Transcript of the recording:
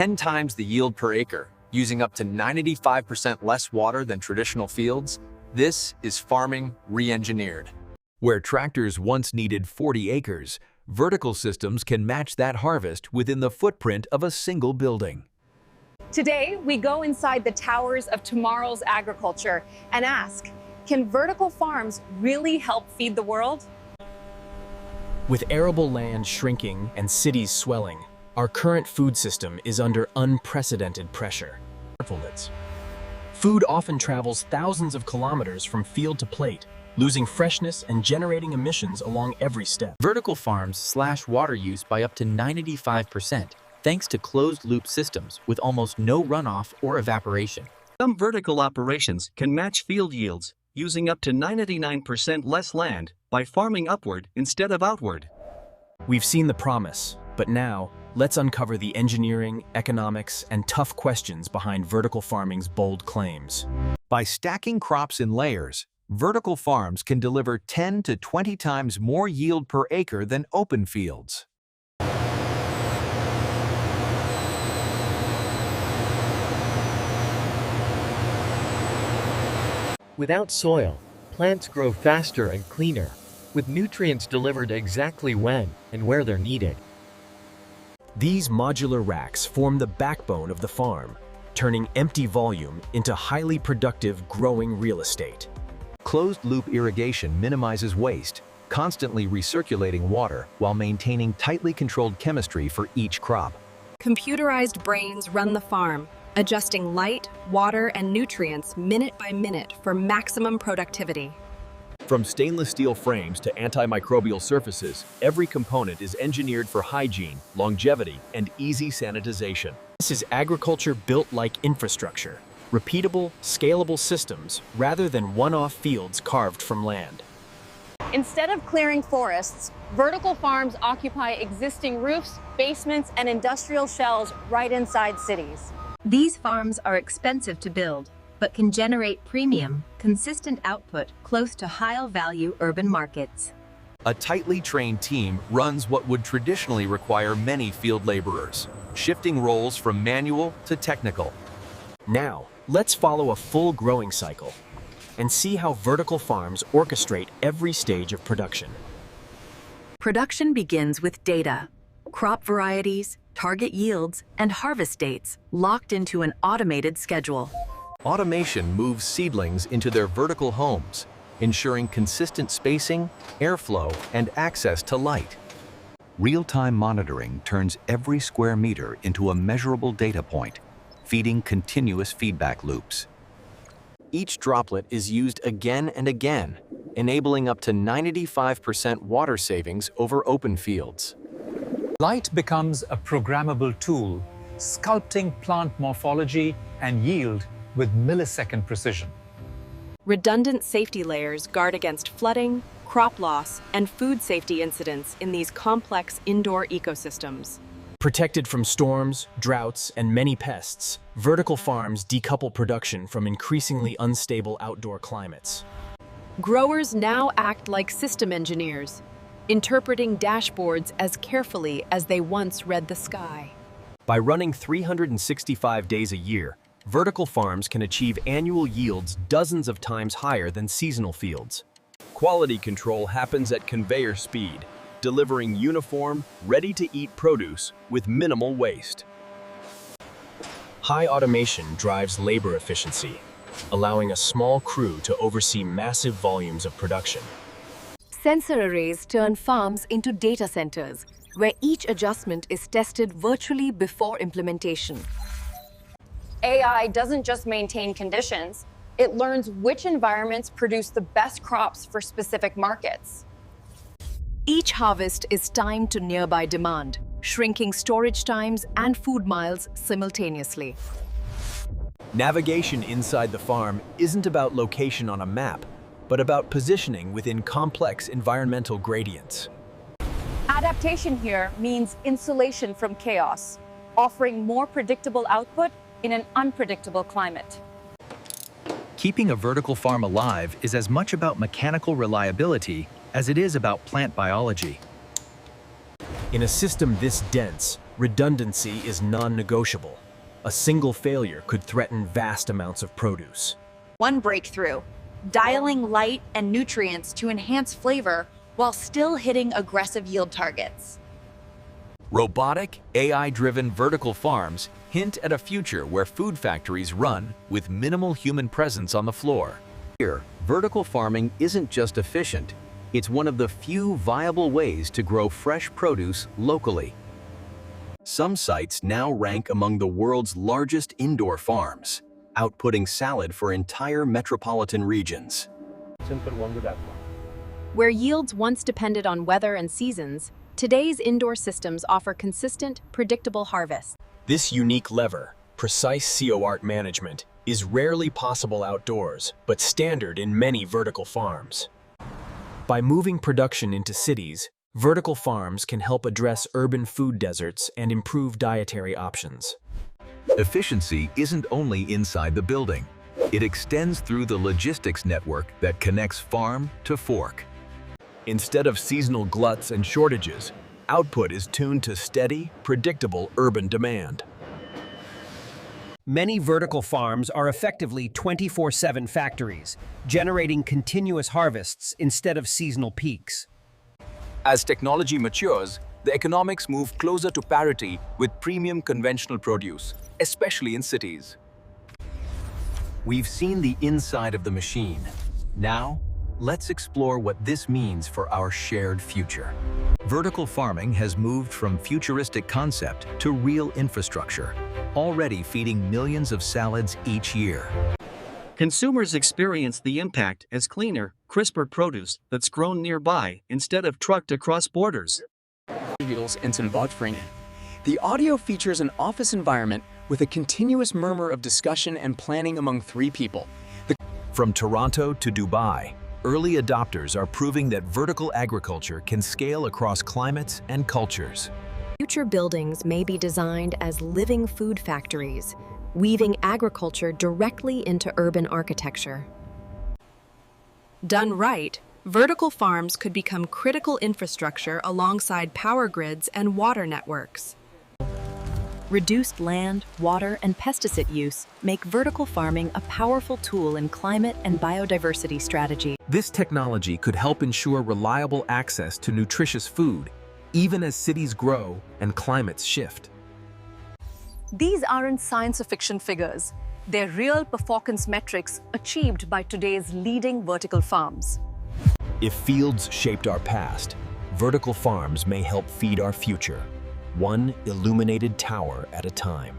10 times the yield per acre, using up to 95% less water than traditional fields. This is farming re-engineered. Where tractors once needed 40 acres, vertical systems can match that harvest within the footprint of a single building. Today, we go inside the towers of tomorrow's agriculture and ask, can vertical farms really help feed the world? With arable land shrinking and cities swelling, our current food system is under unprecedented pressure. Food often travels thousands of kilometers from field to plate, losing freshness and generating emissions along every step. Vertical farms slash water use by up to 95%, thanks to closed-loop systems with almost no runoff or evaporation. Some vertical operations can match field yields, using up to 99% less land by farming upward instead of outward. We've seen the promise, but now, let's uncover the engineering, economics, and tough questions behind vertical farming's bold claims. By stacking crops in layers, vertical farms can deliver 10 to 20 times more yield per acre than open fields. Without soil, plants grow faster and cleaner, with nutrients delivered exactly when and where they're needed. These modular racks form the backbone of the farm, turning empty volume into highly productive growing real estate. Closed-loop irrigation minimizes waste, constantly recirculating water while maintaining tightly controlled chemistry for each crop. Computerized brains run the farm, adjusting light, water, and nutrients minute by minute for maximum productivity. From stainless steel frames to antimicrobial surfaces, every component is engineered for hygiene, longevity, and easy sanitization. This is agriculture built like infrastructure, repeatable, scalable systems rather than one-off fields carved from land. Instead of clearing forests, vertical farms occupy existing roofs, basements, and industrial shells right inside cities. These farms are expensive to build, but can generate premium, consistent output close to high-value urban markets. A tightly trained team runs what would traditionally require many field laborers, shifting roles from manual to technical. Now, let's follow a full growing cycle and see how vertical farms orchestrate every stage of production. Production begins with data, crop varieties, target yields, and harvest dates locked into an automated schedule. Automation moves seedlings into their vertical homes, ensuring consistent spacing, airflow, and access to light. Real-time monitoring turns every square meter into a measurable data point, feeding continuous feedback loops. Each droplet is used again and again, enabling up to 95% water savings over open fields. Light becomes a programmable tool, sculpting plant morphology and yield with millisecond precision. Redundant safety layers guard against flooding, crop loss, and food safety incidents in these complex indoor ecosystems. Protected from storms, droughts, and many pests, vertical farms decouple production from increasingly unstable outdoor climates. Growers now act like system engineers, interpreting dashboards as carefully as they once read the sky. By running 365 days a year, vertical farms can achieve annual yields dozens of times higher than seasonal fields. Quality control happens at conveyor speed, delivering uniform, ready-to-eat produce with minimal waste. High automation drives labor efficiency, allowing a small crew to oversee massive volumes of production. Sensor arrays turn farms into data centers, where each adjustment is tested virtually before implementation. AI doesn't just maintain conditions, it learns which environments produce the best crops for specific markets. Each harvest is timed to nearby demand, shrinking storage times and food miles simultaneously. Navigation inside the farm isn't about location on a map, but about positioning within complex environmental gradients. Adaptation here means insulation from chaos, offering more predictable output in an unpredictable climate. Keeping a vertical farm alive is as much about mechanical reliability as it is about plant biology. In a system this dense, redundancy is non-negotiable. A single failure could threaten vast amounts of produce. One breakthrough, dialing light and nutrients to enhance flavor while still hitting aggressive yield targets. Robotic, AI-driven vertical farms hint at a future where food factories run with minimal human presence on the floor. Here, vertical farming isn't just efficient, it's one of the few viable ways to grow fresh produce locally. Some sites now rank among the world's largest indoor farms, outputting salad for entire metropolitan regions. Where yields once depended on weather and seasons, today's indoor systems offer consistent, predictable harvests. This unique lever, precise CO art management, is rarely possible outdoors, but standard in many vertical farms. By moving production into cities, vertical farms can help address urban food deserts and improve dietary options. Efficiency isn't only inside the building. It extends through the logistics network that connects farm to fork. Instead of seasonal gluts and shortages, output is tuned to steady, predictable urban demand. Many vertical farms are effectively 24/7 factories, generating continuous harvests instead of seasonal peaks. As technology matures, the economics move closer to parity with premium conventional produce, especially in cities. We've seen the inside of the machine. Now, let's explore what this means for our shared future. Vertical farming has moved from futuristic concept to real infrastructure, already feeding millions of salads each year. Consumers experience the impact as cleaner, crisper produce that's grown nearby instead of trucked across borders. The audio features an office environment with a continuous murmur of discussion and planning among 3 people. From Toronto to Dubai, early adopters are proving that vertical agriculture can scale across climates and cultures. Future buildings may be designed as living food factories, weaving agriculture directly into urban architecture. Done right, vertical farms could become critical infrastructure alongside power grids and water networks. Reduced land, water, and pesticide use make vertical farming a powerful tool in climate and biodiversity strategy. This technology could help ensure reliable access to nutritious food, even as cities grow and climates shift. These aren't science fiction figures. They're real performance metrics achieved by today's leading vertical farms. If fields shaped our past, vertical farms may help feed our future, one illuminated tower at a time.